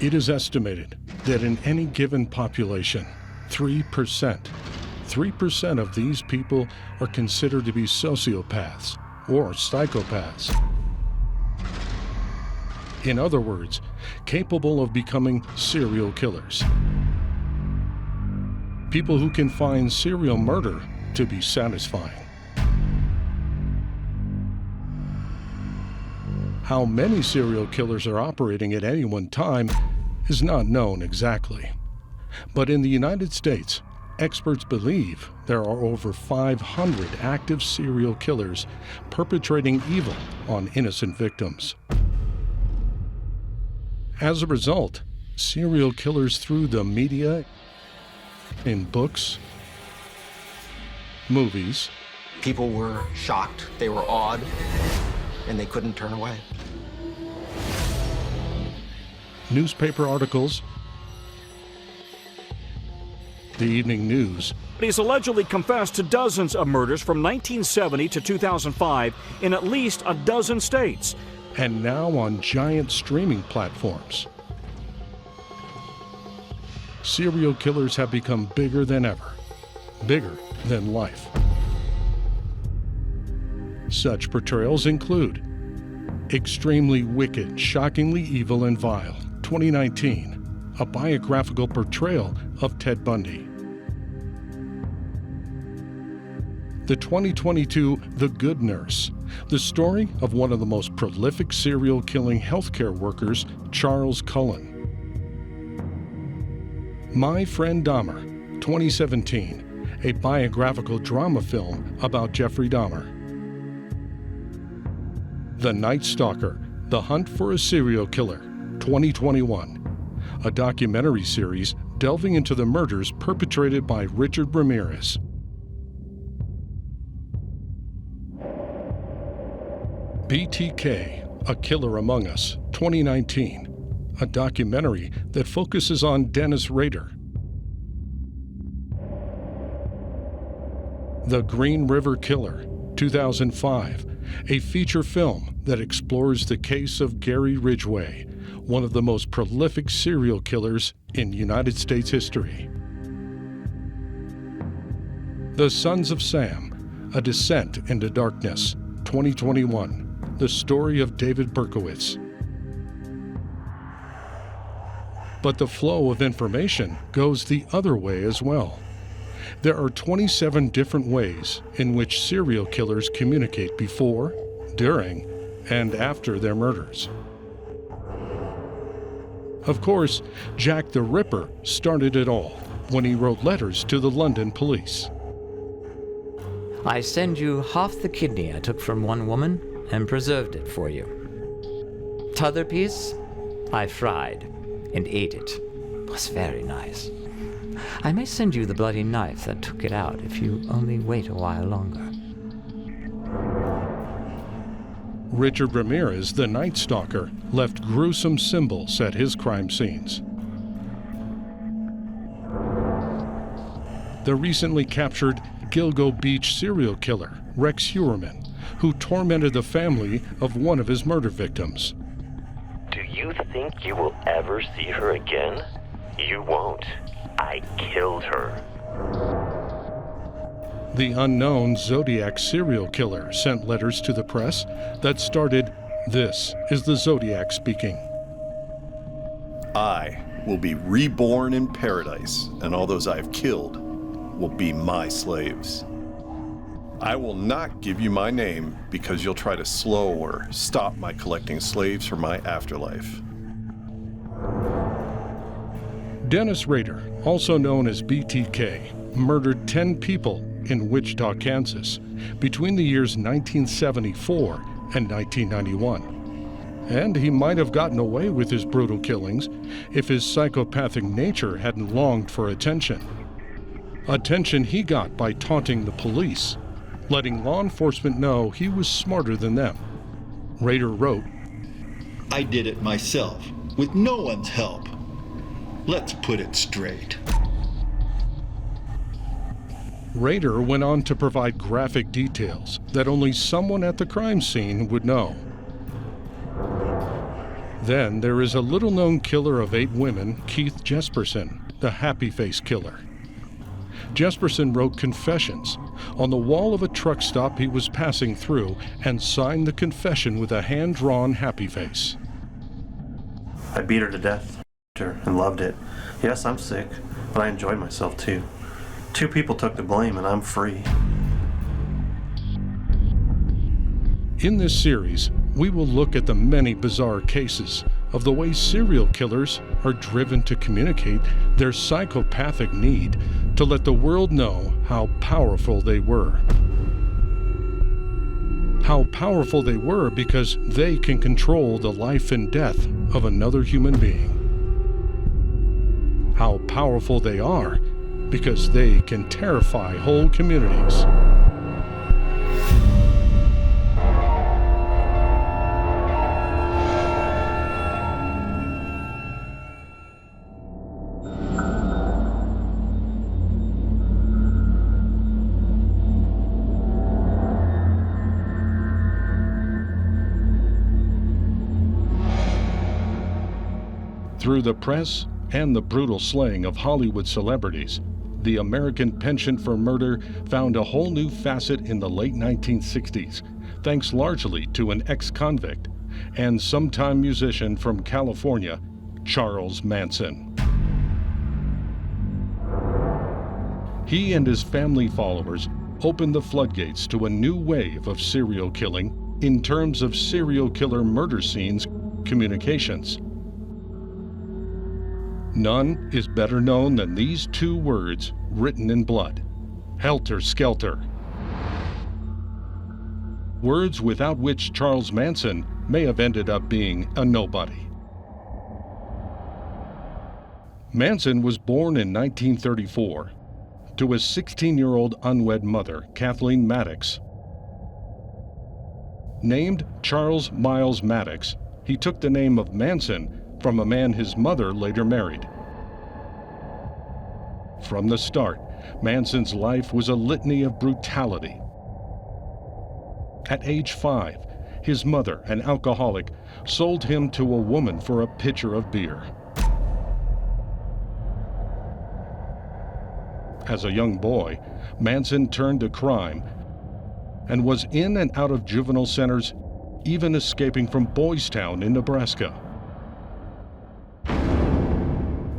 It is estimated that in any given population, 3% of these people are considered to be sociopaths or psychopaths. In other words, capable of becoming serial killers. People who can find serial murder to be satisfying. How many serial killers are operating at any one time is not known exactly. But in the United States, experts believe there are over 500 active serial killers perpetrating evil on innocent victims. As a result, serial killers through the media, in books, movies, people were shocked, they were awed, and they couldn't turn away. Newspaper articles, the evening news. He's allegedly confessed to dozens of murders from 1970 to 2005 in at least a dozen states. And now on giant streaming platforms. Serial killers have become bigger than ever, bigger than life. Such portrayals include Extremely Wicked, Shockingly Evil and Vile, 2019, a biographical portrayal of Ted Bundy. The 2022 The Good Nurse, the story of one of the most prolific serial killing healthcare workers, Charles Cullen. My Friend Dahmer, 2017, a biographical drama film about Jeffrey Dahmer. The Night Stalker, The Hunt for a Serial Killer, 2021, a documentary series delving into the murders perpetrated by Richard Ramirez. BTK, A Killer Among Us, 2019, a documentary that focuses on Dennis Rader. The Green River Killer, 2005, a feature film that explores the case of Gary Ridgway, one of the most prolific serial killers in United States history. The Sons of Sam, A Descent into Darkness, 2021, the story of David Berkowitz. But the flow of information goes the other way as well. There are 27 different ways in which serial killers communicate before, during, and after their murders. Of course, Jack the Ripper started it all when he wrote letters to the London police. I send you half the kidney I took from one woman and preserved it for you. T'other piece, I fried and ate it. Was very nice. I may send you the bloody knife that took it out if you only wait a while longer. Richard Ramirez, the Night Stalker, left gruesome symbols at his crime scenes. The recently captured Gilgo Beach serial killer, Rex Heuermann, who tormented the family of one of his murder victims. Do you think you will ever see her again? You won't. I killed her. The unknown Zodiac serial killer sent letters to the press that started, "This is the Zodiac speaking." I will be reborn in paradise, and all those I have killed will be my slaves. I will not give you my name because you'll try to slow or stop my collecting slaves for my afterlife. Dennis Rader, also known as BTK, murdered 10 people in Wichita, Kansas, between the years 1974 and 1991. And he might have gotten away with his brutal killings if his psychopathic nature hadn't longed for attention. Attention he got by taunting the police, letting law enforcement know he was smarter than them. Rader wrote, "I did it myself, with no one's help. Let's put it straight." Rader went on to provide graphic details that only someone at the crime scene would know. Then there is a little-known killer of 8 women, Keith Jesperson, the happy face killer. Jesperson wrote confessions on the wall of a truck stop he was passing through and signed the confession with a hand-drawn happy face. I beat her to death and loved it. Yes, I'm sick, but I enjoyed myself too. 2 people took the blame and I'm free. In this series, we will look at the many bizarre cases of the way serial killers are driven to communicate their psychopathic need to let the world know how powerful they were. How powerful they were because they can control the life and death of another human being. How powerful they are because they can terrify whole communities. Through the press and the brutal slaying of Hollywood celebrities, the American penchant for murder found a whole new facet in the late 1960s, thanks largely to an ex-convict and sometime musician from California, Charles Manson. He and his family followers opened the floodgates to a new wave of serial killing in terms of serial killer murder scenes communications. None is better known than these 2 words written in blood: helter skelter. Words without which Charles Manson may have ended up being a nobody. Manson was born in 1934 to a 16-year-old unwed mother, Kathleen Maddox. Named Charles Miles Maddox, he took the name of Manson from a man his mother later married. From the start, Manson's life was a litany of brutality. At age 5, his mother, an alcoholic, sold him to a woman for a pitcher of beer. As a young boy, Manson turned to crime and was in and out of juvenile centers, even escaping from Boys Town in Nebraska.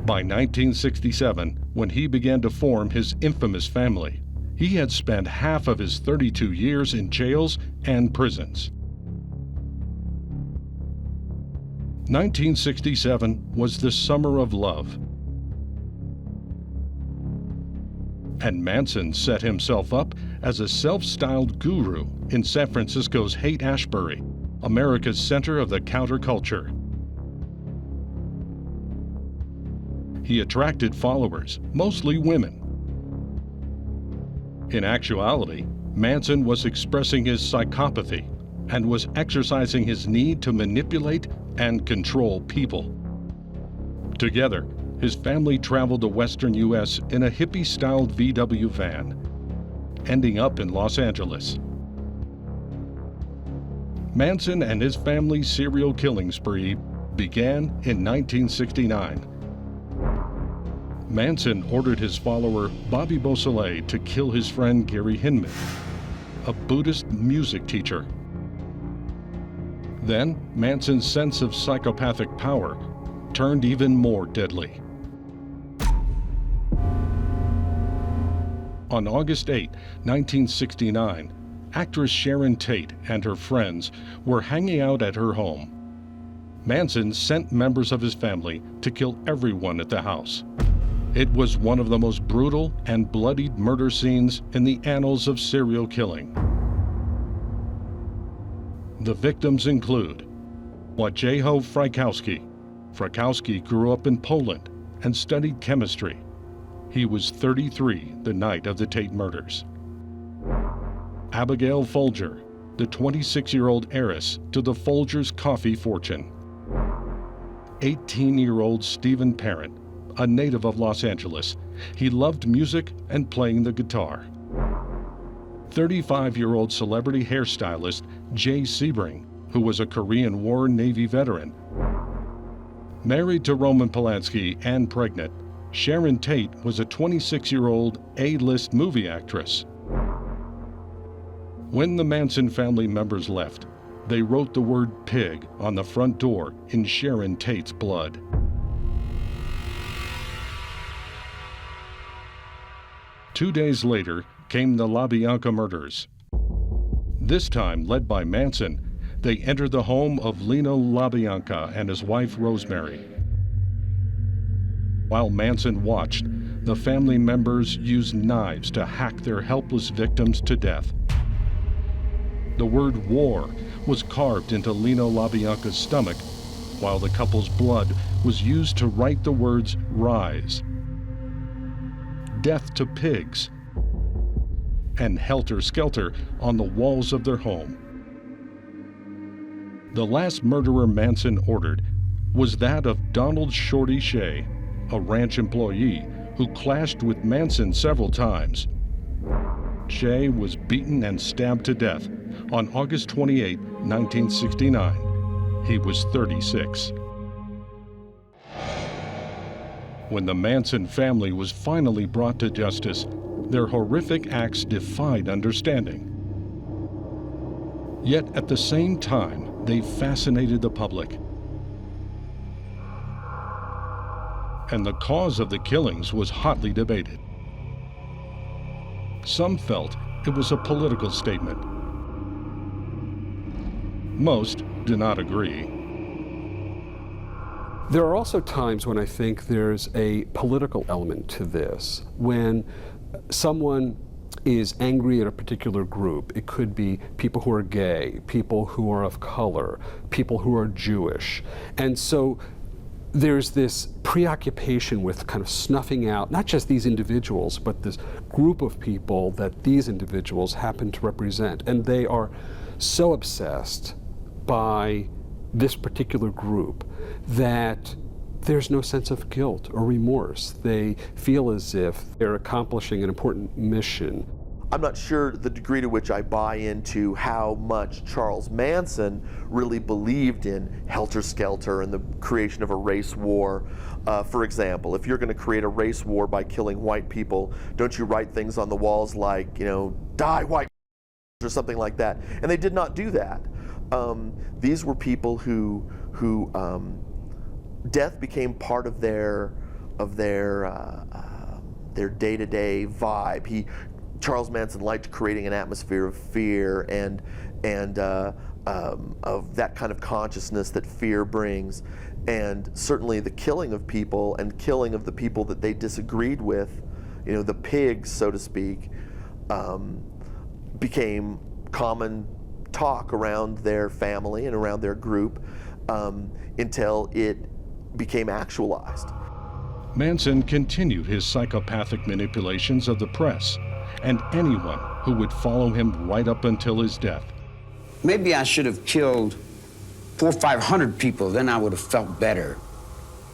By 1967, when he began to form his infamous family, he had spent half of his 32 years in jails and prisons. 1967 was the summer of love. And Manson set himself up as a self-styled guru in San Francisco's Haight-Ashbury, America's center of the counterculture. He attracted followers, mostly women. In actuality, Manson was expressing his psychopathy and was exercising his need to manipulate and control people. Together, his family traveled the western U.S. in a hippie-styled VW van, ending up in Los Angeles. Manson and his family's serial killing spree began in 1969. Manson ordered his follower Bobby Beausoleil to kill his friend Gary Hinman, a Buddhist music teacher. Then, Manson's sense of psychopathic power turned even more deadly. On August 8, 1969, actress Sharon Tate and her friends were hanging out at her home. Manson sent members of his family to kill everyone at the house. It was one of the most brutal and bloodied murder scenes in the annals of serial killing. The victims include Wojciech Frykowski. Frykowski grew up in Poland and studied chemistry. He was 33 the night of the Tate murders. Abigail Folger, the 26-year-old heiress to the Folgers' coffee fortune. 18-year-old Stephen Parent, a native of Los Angeles. He loved music and playing the guitar. 35-year-old celebrity hairstylist Jay Sebring, who was a Korean War Navy veteran. Married to Roman Polanski and pregnant, Sharon Tate was a 26-year-old A-list movie actress. When the Manson family members left, they wrote the word pig on the front door in Sharon Tate's blood. Two days later came the LaBianca murders. This time, led by Manson, they entered the home of Lino LaBianca and his wife Rosemary. While Manson watched, the family members used knives to hack their helpless victims to death. The word war was carved into Lino LaBianca's stomach, while the couple's blood was used to write the words rise, death to pigs, and helter skelter on the walls of their home. The last murderer Manson ordered was that of Donald Shorty Shea, a ranch employee who clashed with Manson several times. Shea was beaten and stabbed to death on August 28, 1969. He was 36. When the Manson family was finally brought to justice, their horrific acts defied understanding. Yet at the same time, they fascinated the public. And the cause of the killings was hotly debated. Some felt it was a political statement. Most did not agree. There are also times when I think there's a political element to this. When someone is angry at a particular group, it could be people who are gay, people who are of color, people who are Jewish. And so there's this preoccupation with kind of snuffing out not just these individuals, but this group of people that these individuals happen to represent. And they are so obsessed by this particular group that there's no sense of guilt or remorse. They feel as if they're accomplishing an important mission. I'm not sure the degree to which I buy into how much Charles Manson really believed in helter-skelter and the creation of a race war. For example, if you're going to create a race war by killing white people, don't you write things on the walls like, you know, die white or something like that? And they did not do that. These were people who death became part of their day-to-day vibe. Charles Manson liked creating an atmosphere of fear and of that kind of consciousness that fear brings, and certainly the killing of people and killing of the people that they disagreed with, you know, the pigs, so to speak, became common talk around their family and around their group until it became actualized. Manson continued his psychopathic manipulations of the press and anyone who would follow him right up until his death. Maybe I should have killed 400 or 500 people, then I would have felt better.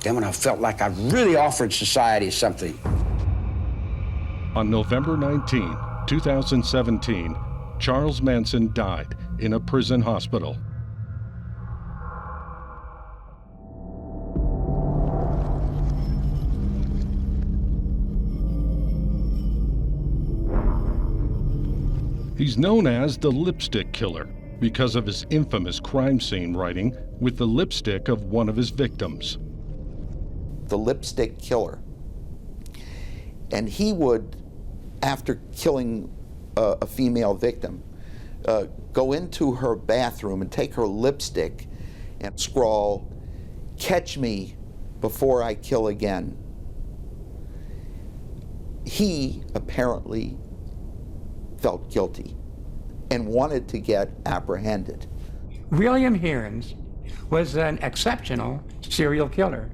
Then when I felt like I really offered society something. On November 19, 2017, Charles Manson died in a prison hospital. He's known as the lipstick killer because of his infamous crime scene writing with the lipstick of one of his victims. The lipstick killer. And he would, after killing a female victim, go into her bathroom and take her lipstick and scrawl, "Catch me before I kill again." He apparently felt guilty and wanted to get apprehended. William Heirens was an exceptional serial killer.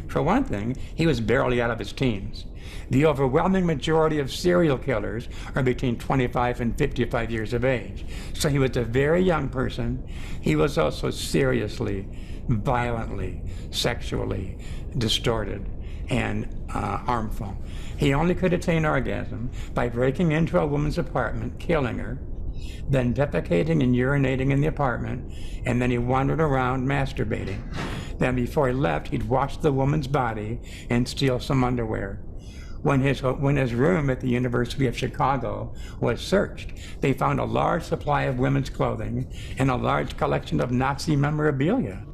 For one thing, he was barely out of his teens. The overwhelming majority of serial killers are between 25 and 55 years of age. So he was a very young person. He was also seriously, violently, sexually distorted and harmful. He only could attain orgasm by breaking into a woman's apartment, killing her, then defecating and urinating in the apartment, and then he wandered around masturbating. Then before he left, he'd wash the woman's body and steal some underwear. When his room at the University of Chicago was searched, they found a large supply of women's clothing and a large collection of Nazi memorabilia.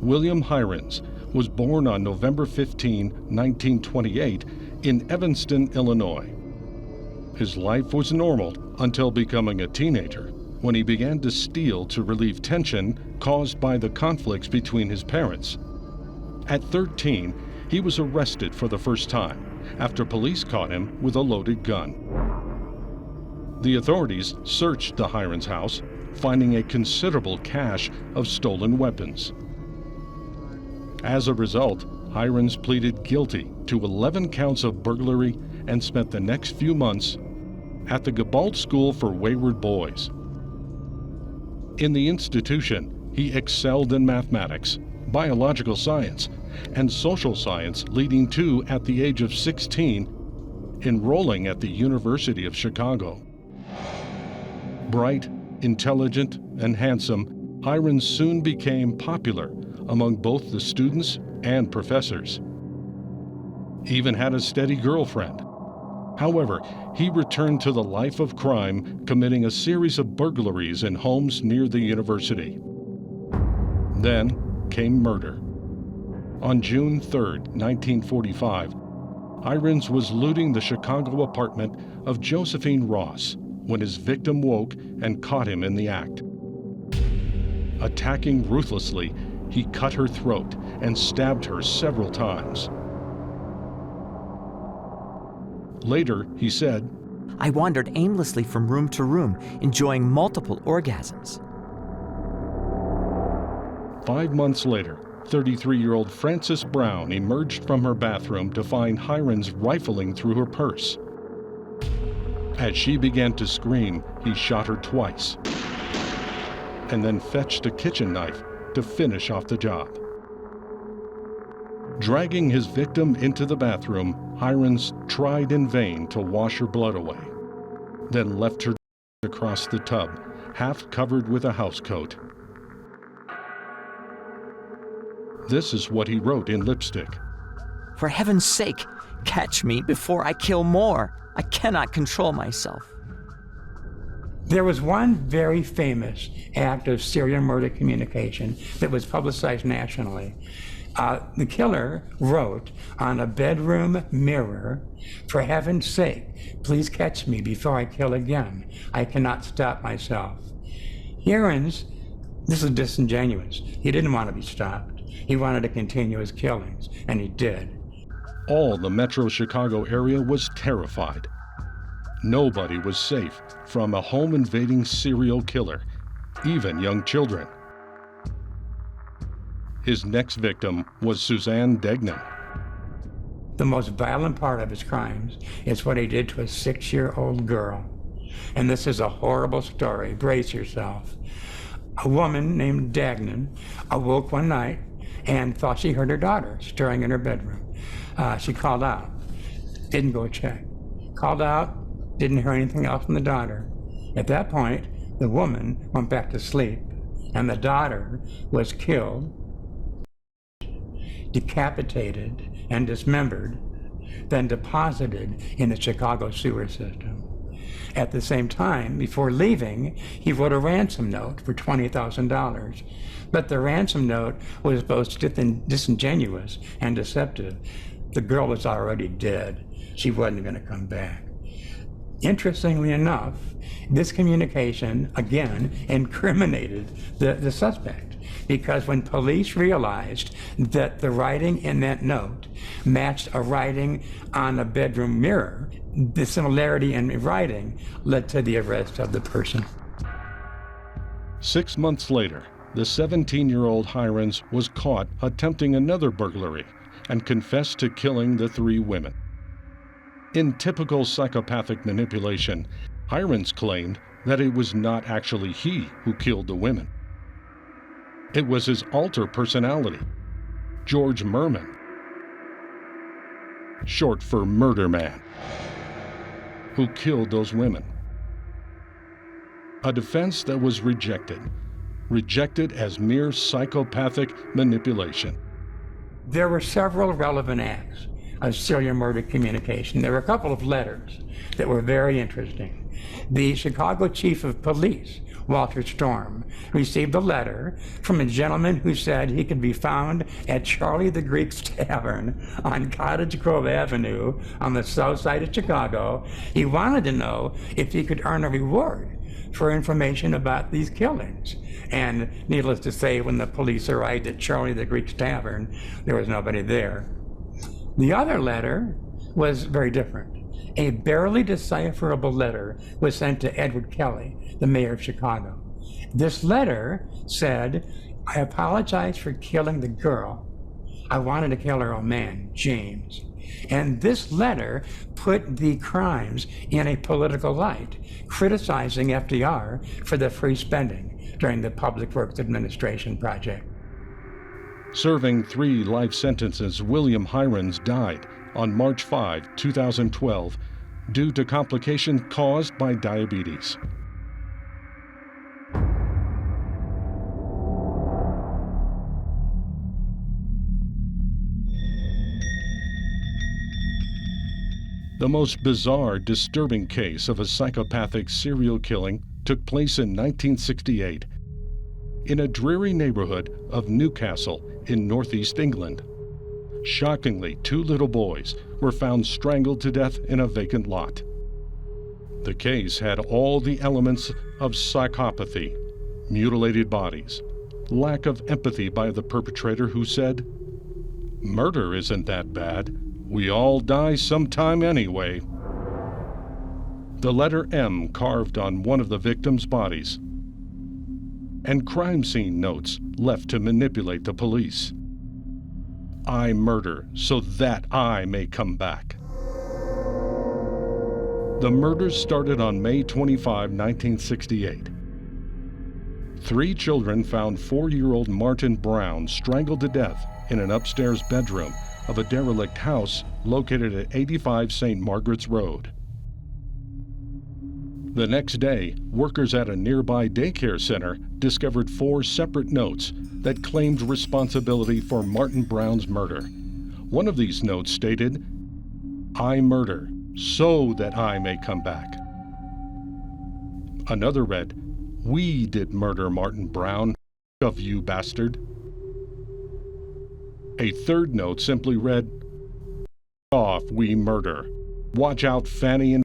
William Heirens was born on November 15, 1928, in Evanston, Illinois. His life was normal until becoming a teenager, when he began to steal to relieve tension caused by the conflicts between his parents. At 13, he was arrested for the first time after police caught him with a loaded gun. The authorities searched the Heirens house, finding a considerable cache of stolen weapons. As a result, Heirens pleaded guilty to 11 counts of burglary and spent the next few months at the Gabalt School for Wayward Boys. In the institution, he excelled in mathematics, biological science, and social science, leading to, at the age of 16, enrolling at the University of Chicago. Bright, intelligent, and handsome, Heirens soon became popular among both the students and professors. He even had a steady girlfriend. However, he returned to the life of crime, committing a series of burglaries in homes near the university. Then came murder. On June 3, 1945, Heirens was looting the Chicago apartment of Josephine Ross when his victim woke and caught him in the act. Attacking ruthlessly, he cut her throat and stabbed her several times. Later, he said, "I wandered aimlessly from room to room, enjoying multiple orgasms." 5 months later, 33-year-old Frances Brown emerged from her bathroom to find Heirens rifling through her purse. As she began to scream, he shot her twice, and then fetched a kitchen knife to finish off the job. Dragging his victim into the bathroom, Heirens tried in vain to wash her blood away, then left her across the tub, half covered with a housecoat. This is what he wrote in lipstick. "For heaven's sake, catch me before I kill more. I cannot control myself." There was one very famous act of serial murder communication that was publicized nationally. The killer wrote on a bedroom mirror, "For heaven's sake, please catch me before I kill again. I cannot stop myself." Heirens, this is disingenuous. He didn't want to be stopped. He wanted to continue his killings, and he did. All the metro Chicago area was terrified. Nobody was safe from a home-invading serial killer, even young children. His next victim was Suzanne Degnan. The most violent part of his crimes is what he did to a 6-year-old girl. And this is a horrible story. Brace yourself. A woman named Degnan awoke one night and thought she heard her daughter stirring in her bedroom. She called out, didn't go check. Called out, didn't hear anything else from the daughter. At that point, the woman went back to sleep, and the daughter was killed, decapitated, and dismembered, then deposited in the Chicago sewer system. At the same time, before leaving, he wrote a ransom note for $20,000. But the ransom note was both disingenuous and deceptive. The girl was already dead. She wasn't going to come back. Interestingly enough, this communication, again, incriminated the suspect, because when police realized that the writing in that note matched a writing on a bedroom mirror, the similarity in writing led to the arrest of the person. 6 months later, the 17-year-old Heirens was caught attempting another burglary and confessed to killing the 3 women. In typical psychopathic manipulation, Heirens claimed that it was not actually he who killed the women. It was his alter personality, George Merman, short for Murder Man, who killed those women. A defense that was rejected, rejected as mere psychopathic manipulation. There were several relevant acts of serial murder communication. There were a couple of letters that were very interesting. The Chicago Chief of Police, Walter Storm, received a letter from a gentleman who said he could be found at Charlie the Greek's Tavern on Cottage Grove Avenue on the south side of Chicago. He wanted to know if he could earn a reward for information about these killings. And needless to say, when the police arrived at Charlie the Greek's Tavern, there was nobody there. The other letter was very different. A barely decipherable letter was sent to Edward Kelly, the mayor of Chicago. This letter said, "I apologize for killing the girl. I wanted to kill her old man, James." And this letter put the crimes in a political light, criticizing FDR for the free spending during the Public Works Administration project. Serving 3 life sentences, William Heirens died on March 5, 2012, due to complications caused by diabetes. The most bizarre, disturbing case of a psychopathic serial killing took place in 1968 in a dreary neighborhood of Newcastle in northeast England. Shockingly, 2 little boys were found strangled to death in a vacant lot. The case had all the elements of psychopathy: mutilated bodies, lack of empathy by the perpetrator who said, "Murder isn't that bad. We all die sometime anyway." The letter M carved on one of the victims' bodies, and crime scene notes left to manipulate the police. "I murder so that I may come back." The murders started on May 25, 1968. 3 children found 4-year-old Martin Brown strangled to death in an upstairs bedroom of a derelict house located at 85 St. Margaret's Road. The next day, workers at a nearby daycare center discovered 4 separate notes that claimed responsibility for Martin Brown's murder. One of these notes stated, "I murder so that I may come back." Another read, "We did murder Martin Brown, of you bastard." A third note simply read, "Off, we murder. Watch out, Fanny and..."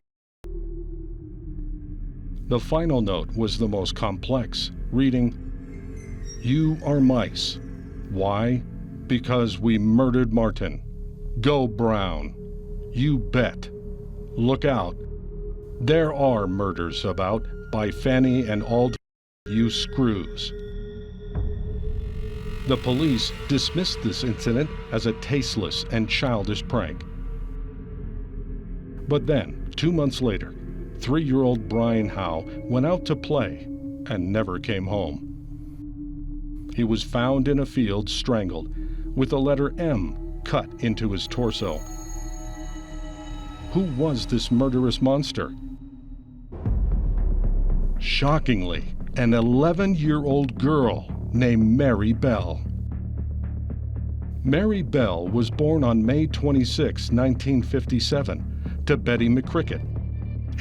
The final note was the most complex, reading, "You are mice. Why? Because we murdered Martin. Go Brown. You bet. Look out. There are murders about by Fanny and all you screws." The police dismissed this incident as a tasteless and childish prank. But then, 2 months later, 3-year-old Brian Howe went out to play and never came home. He was found in a field strangled, with the letter M cut into his torso. Who was this murderous monster? Shockingly, an 11-year-old girl named Mary Bell. Mary Bell was born on May 26, 1957, to Betty McCricket,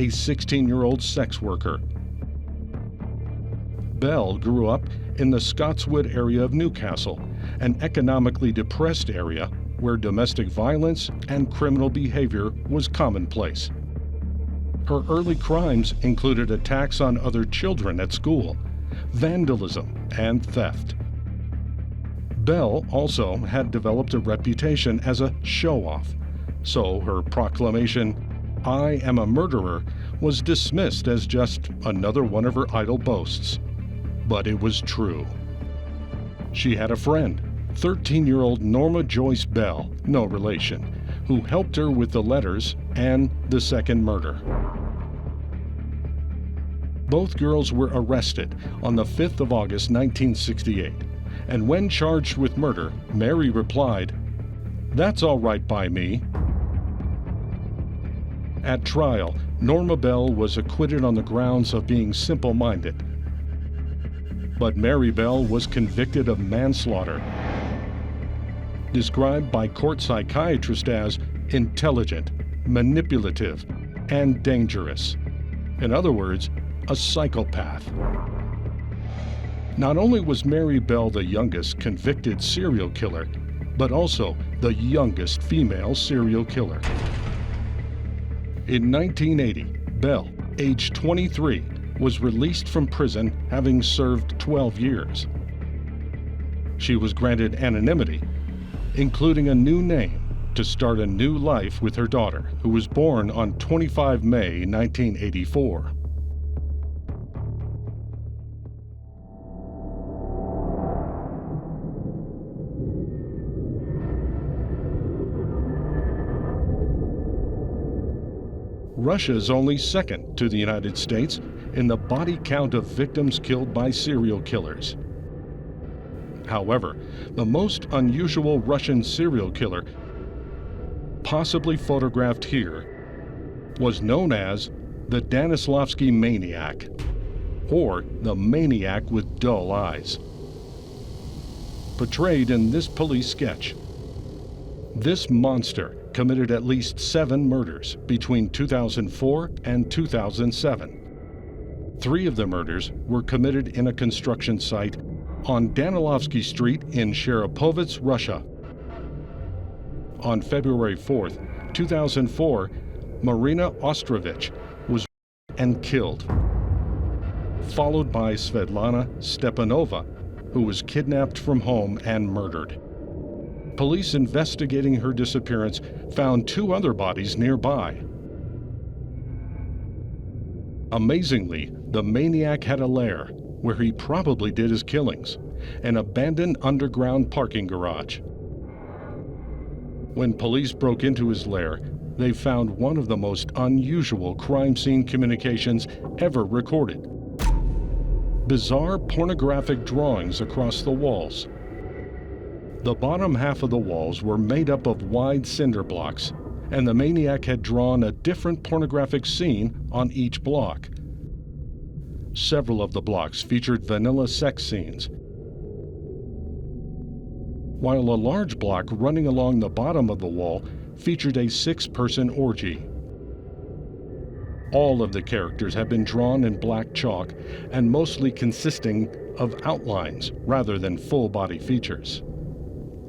a 16-year-old sex worker. Bell grew up in the Scotswood area of Newcastle, an economically depressed area where domestic violence and criminal behavior was commonplace. Her early crimes included attacks on other children at school, vandalism, and theft. Bell also had developed a reputation as a show-off, so her proclamation, "I am a murderer," was dismissed as just another one of her idle boasts. But it was true. She had a friend, 13-year-old Norma Joyce Bell, no relation, who helped her with the letters and the second murder. Both girls were arrested on the 5th of August, 1968, and when charged with murder, Mary replied, "That's all right by me." At trial, Norma Bell was acquitted on the grounds of being simple-minded. But Mary Bell was convicted of manslaughter, described by court psychiatrists as intelligent, manipulative, and dangerous. In other words, a psychopath. Not only was Mary Bell the youngest convicted serial killer, but also the youngest female serial killer. In 1980, Bell, age 23, was released from prison having served 12 years. She was granted anonymity, including a new name, to start a new life with her daughter, who was born on 25 May 1984. Russia is only second to the United States in the body count of victims killed by serial killers. However, the most unusual Russian serial killer possibly photographed here was known as the Danilovsky Maniac, or the maniac with dull eyes. Portrayed in this police sketch, this monster committed at least 7 murders between 2004 and 2007. 3 of the murders were committed in a construction site on Danilovsky Street in Sharapovets, Russia. On February 4th, 2004, Marina Ostrovich was and killed, followed by Svetlana Stepanova, who was kidnapped from home and murdered. Police investigating her disappearance found 2 other bodies nearby. Amazingly, the maniac had a lair where he probably did his killings, an abandoned underground parking garage. When police broke into his lair, they found one of the most unusual crime scene communications ever recorded. Bizarre pornographic drawings across the walls. The bottom half of the walls were made up of wide cinder blocks, and the maniac had drawn a different pornographic scene on each block. Several of the blocks featured vanilla sex scenes, while a large block running along the bottom of the wall featured a 6-person orgy. All of the characters have been drawn in black chalk and mostly consisting of outlines rather than full-body features.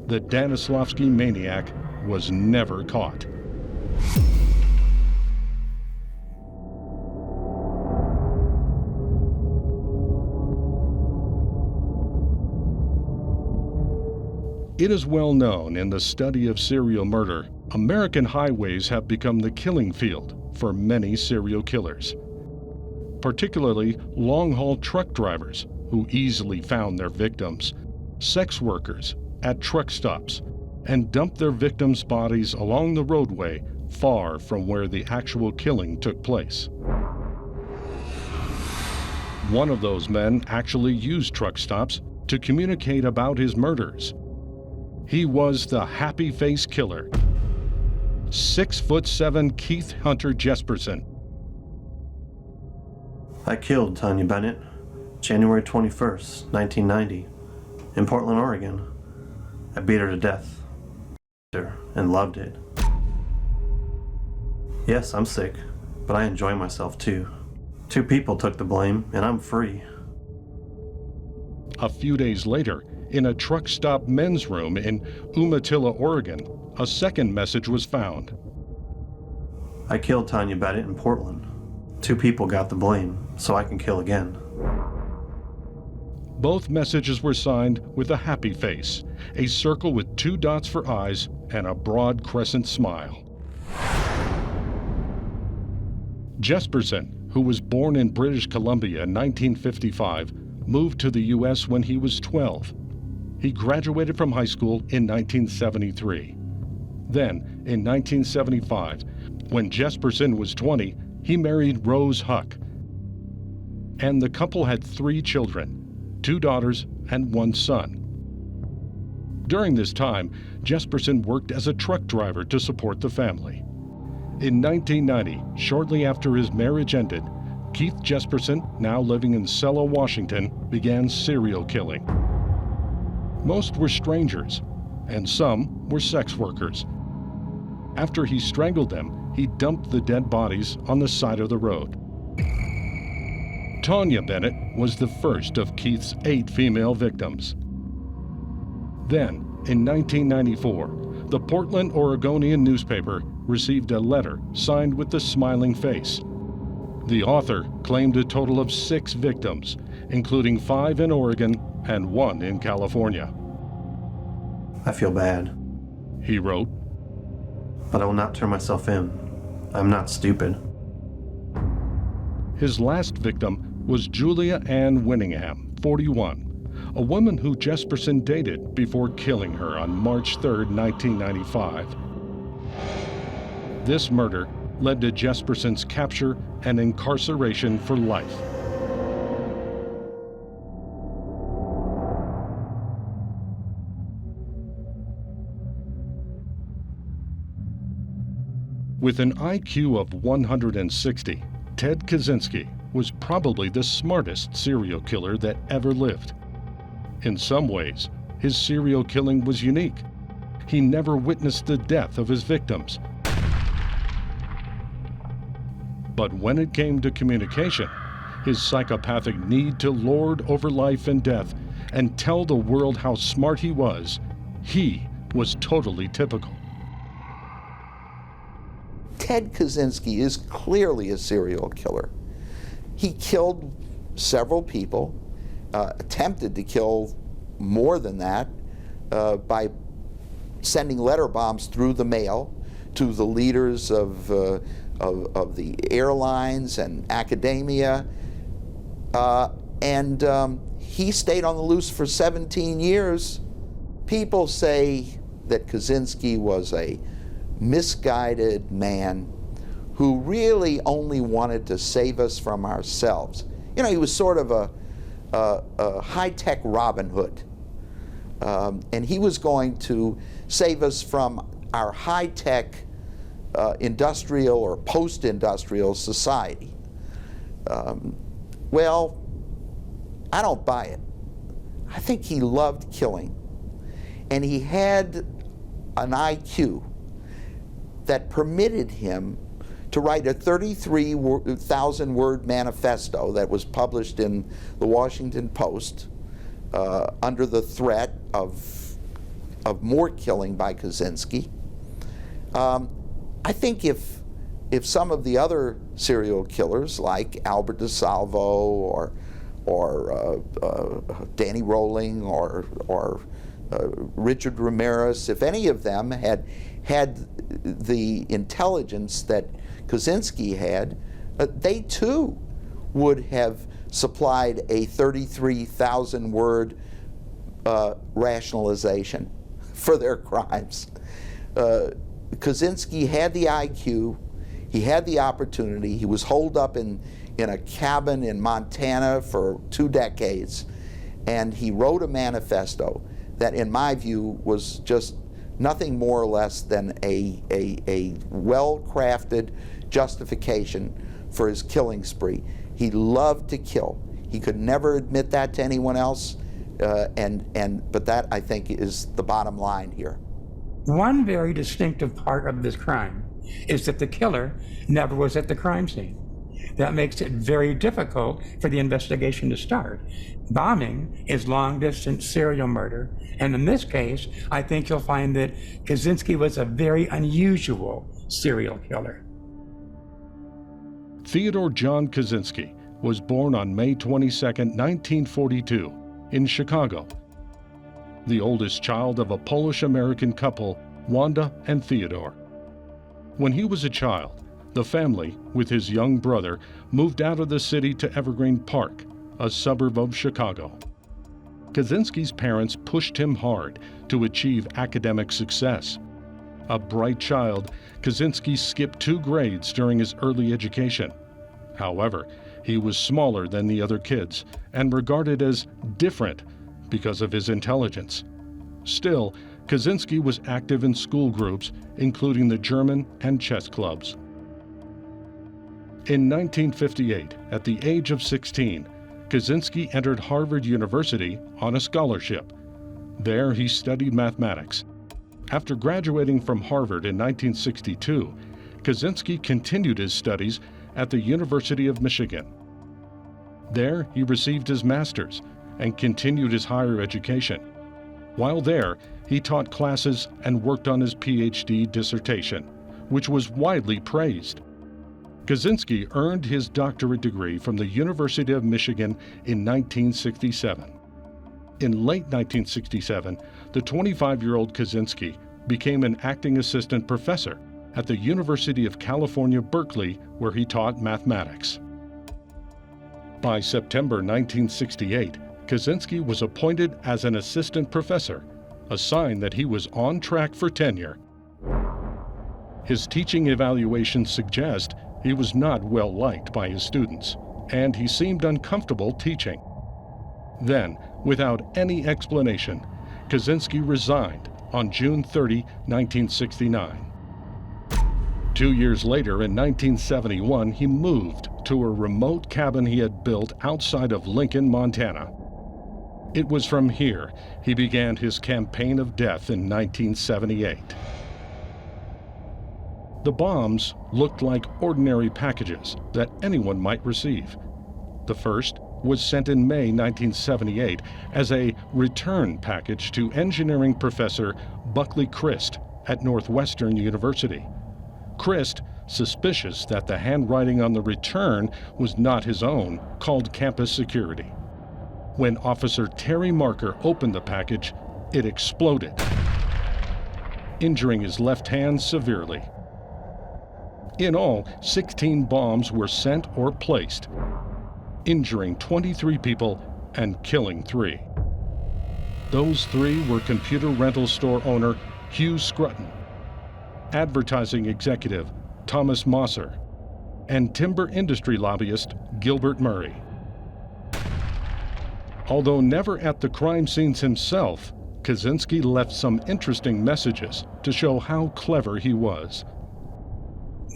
The Danilovsky Maniac was never caught. It is well known in the study of serial murder, American highways have become the killing field for many serial killers, particularly long-haul truck drivers who easily found their victims, sex workers at truck stops, and dumped their victims' bodies along the roadway far from where the actual killing took place. One of those men actually used truck stops to communicate about his murders. He was the happy face killer, 6'7" Keith Hunter Jesperson. I killed Tanya Bennett January 21st, 1990, in Portland, Oregon. I beat her to death and loved it. Yes, I'm sick, but I enjoy myself too. 2 people took the blame, and I'm free. A few days later, in a truck stop men's room in Umatilla, Oregon, a second message was found. I killed Tanya Bennett in Portland. 2 people got the blame, so I can kill again. Both messages were signed with a happy face, a circle with 2 dots for eyes, and a broad crescent smile. Jesperson, who was born in British Columbia in 1955, moved to the U.S. when he was 12. He graduated from high school in 1973. Then, in 1975, when Jesperson was 20, he married Rose Huck. And the couple had 3 children, 2 daughters and 1 son. During this time, Jesperson worked as a truck driver to support the family. In 1990, shortly after his marriage ended, Keith Jesperson, now living in Sello, Washington, began serial killing. Most were strangers, and some were sex workers. After he strangled them, he dumped the dead bodies on the side of the road. Tanya Bennett was the first of Keith's 8 female victims. Then, in 1994, the Portland Oregonian newspaper received a letter signed with the smiling face. The author claimed a total of 6 victims, including 5 in Oregon and 1 in California. I feel bad. He wrote, but I will not turn myself in. I'm not stupid. His last victim was Julia Ann Winningham, 41, a woman who Jesperson dated before killing her on March 3, 1995. This murder led to Jesperson's capture and incarceration for life. With an IQ of 160, Ted Kaczynski was probably the smartest serial killer that ever lived. In some ways, his serial killing was unique. He never witnessed the death of his victims. But when it came to communication, his psychopathic need to lord over life and death and tell the world how smart he was totally typical. Ted Kaczynski is clearly a serial killer. He killed several people, attempted to kill more than that by sending letter bombs through the mail to the leaders of the airlines and academia. And he stayed on the loose for 17 years. People say that Kaczynski was a misguided man who really only wanted to save us from ourselves. You know, he was sort of a high-tech Robin Hood. And he was going to save us from our high-tech industrial or post-industrial society. Well, I don't buy it. I think he loved killing. And he had an IQ that permitted him to write a 33,000-word manifesto that was published in the Washington Post under the threat of more killing by Kaczynski. I think if some of the other serial killers, like Albert DeSalvo or Danny Rolling or Richard Ramirez, if any of them had the intelligence that Kaczynski had, they too would have supplied a 33,000-word rationalization for their crimes. Kaczynski had the IQ, he had the opportunity, he was holed up in a cabin in Montana for 2 decades, and he wrote a manifesto that, in my view, was just nothing more or less than a well-crafted justification for his killing spree. He loved to kill. He could never admit that to anyone else, but that, I think, is the bottom line here. One very distinctive part of this crime is that the killer never was at the crime scene. That makes it very difficult for the investigation to start. Bombing is long-distance serial murder, and in this case, I think you'll find that Kaczynski was a very unusual serial killer. Theodore John Kaczynski was born on May 22, 1942, in Chicago. The oldest child of a Polish-American couple, Wanda and Theodore. When he was a child, the family, with his young brother, moved out of the city to Evergreen Park, a suburb of Chicago. Kaczynski's parents pushed him hard to achieve academic success. A bright child, Kaczynski skipped 2 grades during his early education. However, he was smaller than the other kids and regarded as different because of his intelligence. Still, Kaczynski was active in school groups, including the German and chess clubs. In 1958, at the age of 16, Kaczynski entered Harvard University on a scholarship. There he studied mathematics. After graduating from Harvard in 1962, Kaczynski continued his studies at the University of Michigan. There he received his master's and continued his higher education. While there, he taught classes and worked on his PhD dissertation, which was widely praised. Kaczynski earned his doctorate degree from the University of Michigan in 1967. In late 1967, the 25-year-old Kaczynski became an acting assistant professor at the University of California, Berkeley, where he taught mathematics. By September 1968, Kaczynski was appointed as an assistant professor, a sign that he was on track for tenure. His teaching evaluations suggest he was not well liked by his students, and he seemed uncomfortable teaching. Then, without any explanation, Kaczynski resigned on June 30, 1969. 2 years later, in 1971, he moved to a remote cabin he had built outside of Lincoln, Montana. It was from here he began his campaign of death in 1978. The bombs looked like ordinary packages that anyone might receive. The first was sent in May 1978 as a return package to engineering professor Buckley Christ at Northwestern University. Christ, suspicious that the handwriting on the return was not his own, called campus security. When Officer Terry Marker opened the package, it exploded, injuring his left hand severely. In all, 16 bombs were sent or placed, injuring 23 people and killing 3. Those 3 were computer rental store owner Hugh Scruton, advertising executive Thomas Mosser, and timber industry lobbyist Gilbert Murray. Although never at the crime scenes himself, Kaczynski left some interesting messages to show how clever he was.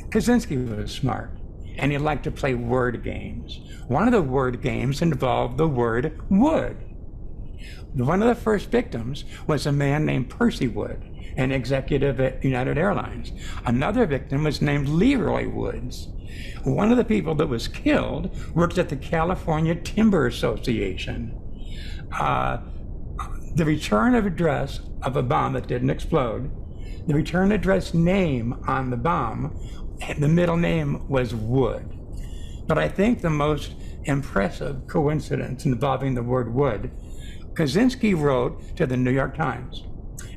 Kaczynski was smart, and he liked to play word games. One of the word games involved the word wood. One of the first victims was a man named Percy Wood, an executive at United Airlines. Another victim was named Leroy Woods. One of the people that was killed worked at the California Timber Association. The return of address of a bomb that didn't explode, the return address name on the bomb, the middle name was Wood. But I think the most impressive coincidence involving the word wood, Kaczynski wrote to the New York Times.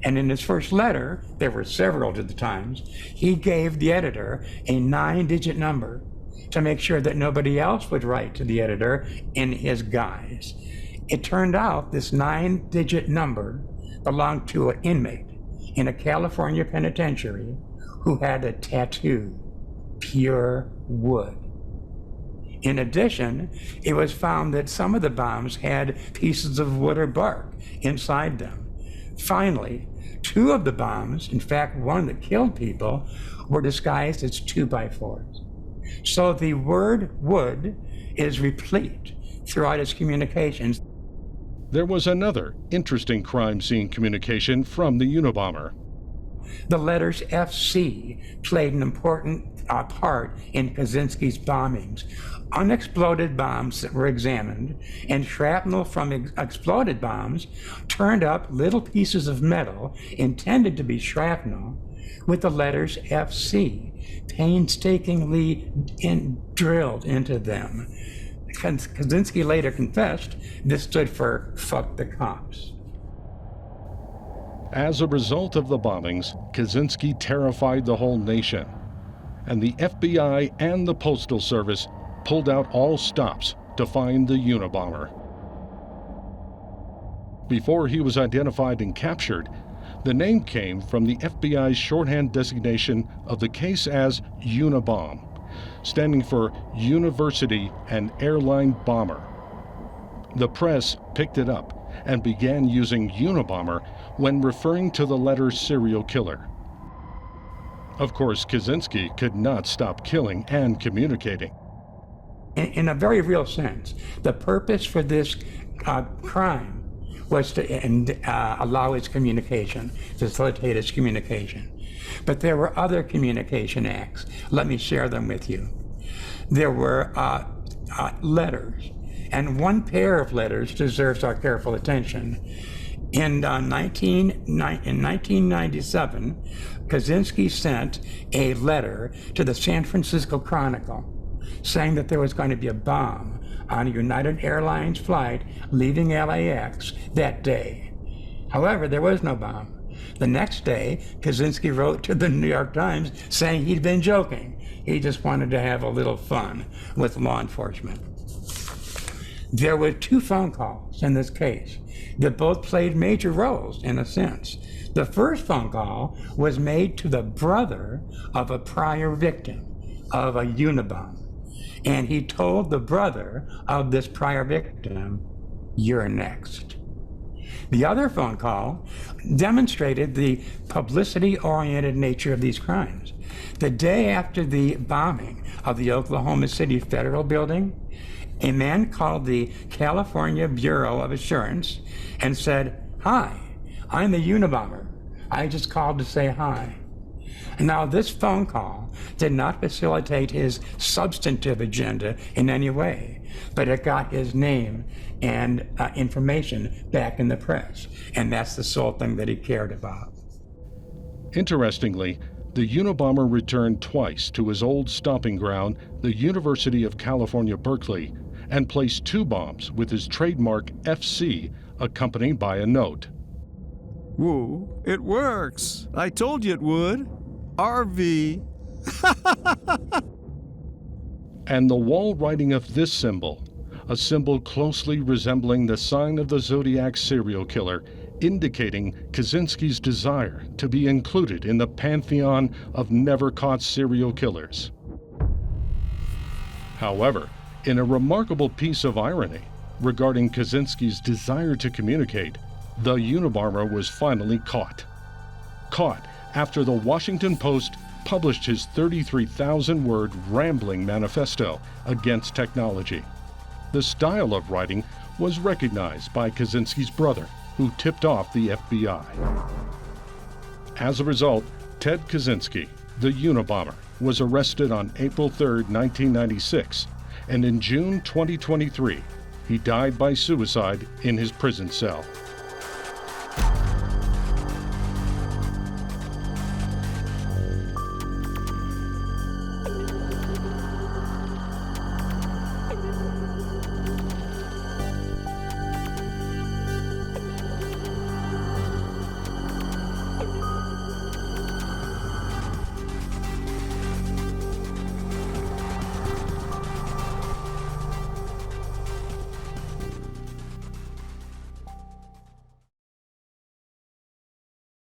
And in his first letter, there were several to the Times, he gave the editor a 9-digit number to make sure that nobody else would write to the editor in his guise. It turned out this 9-digit number belonged to an inmate in a California penitentiary who had a tattoo, pure wood. In addition, it was found that some of the bombs had pieces of wood or bark inside them. Finally, 2 of the bombs, in fact one that killed people, were disguised as 2x4s. So the word wood is replete throughout his communications. There was another interesting crime scene communication from the Unabomber. The letters FC played an important part in Kaczynski's bombings. Unexploded bombs that were examined and shrapnel from exploded bombs turned up little pieces of metal intended to be shrapnel with the letters FC painstakingly drilled into them. Kaczynski later confessed this stood for "fuck the cops." As a result of the bombings, Kaczynski terrified the whole nation, and the FBI and the Postal Service pulled out all stops to find the Unabomber. Before he was identified and captured, the name came from the FBI's shorthand designation of the case as Unabomb, standing for University and Airline Bomber. The press picked it up and began using Unabomber when referring to the letter serial killer. Of course, Kaczynski could not stop killing and communicating. in a very real sense, the purpose for this crime was to allow its communication, facilitate its communication. But there were other communication acts. Let me share them with you. There were letters, and one pair of letters deserves our careful attention. In 1997, Kaczynski sent a letter to the San Francisco Chronicle saying that there was going to be a bomb on a United Airlines flight leaving LAX that day. However, there was no bomb. The next day, Kaczynski wrote to the New York Times saying he'd been joking. He just wanted to have a little fun with law enforcement. There were 2 phone calls in this case that both played major roles in a sense. The first phone call was made to the brother of a prior victim of a Unabomb. And he told the brother of this prior victim, "You're next." The other phone call demonstrated the publicity-oriented nature of these crimes. The day after the bombing of the Oklahoma City Federal Building, a man called the California Bureau of Assurance and said, "Hi, I'm the Unabomber. I just called to say hi." Now, this phone call did not facilitate his substantive agenda in any way, but it got his name and information back in the press, and that's the sole thing that he cared about. Interestingly, the Unabomber returned twice to his old stomping ground, the University of California, Berkeley, and placed 2 bombs with his trademark FC, accompanied by a note. Whoa, it works. I told you it would. RV. And the wall writing of this symbol, a symbol closely resembling the sign of the Zodiac serial killer, indicating Kaczynski's desire to be included in the pantheon of never-caught serial killers. However, in a remarkable piece of irony regarding Kaczynski's desire to communicate, the Unabomber was finally caught. Caught after the Washington Post published his 33,000-word rambling manifesto against technology. The style of writing was recognized by Kaczynski's brother, who tipped off the FBI. As a result, Ted Kaczynski, the Unabomber, was arrested on April 3, 1996, and in June 2023, he died by suicide in his prison cell.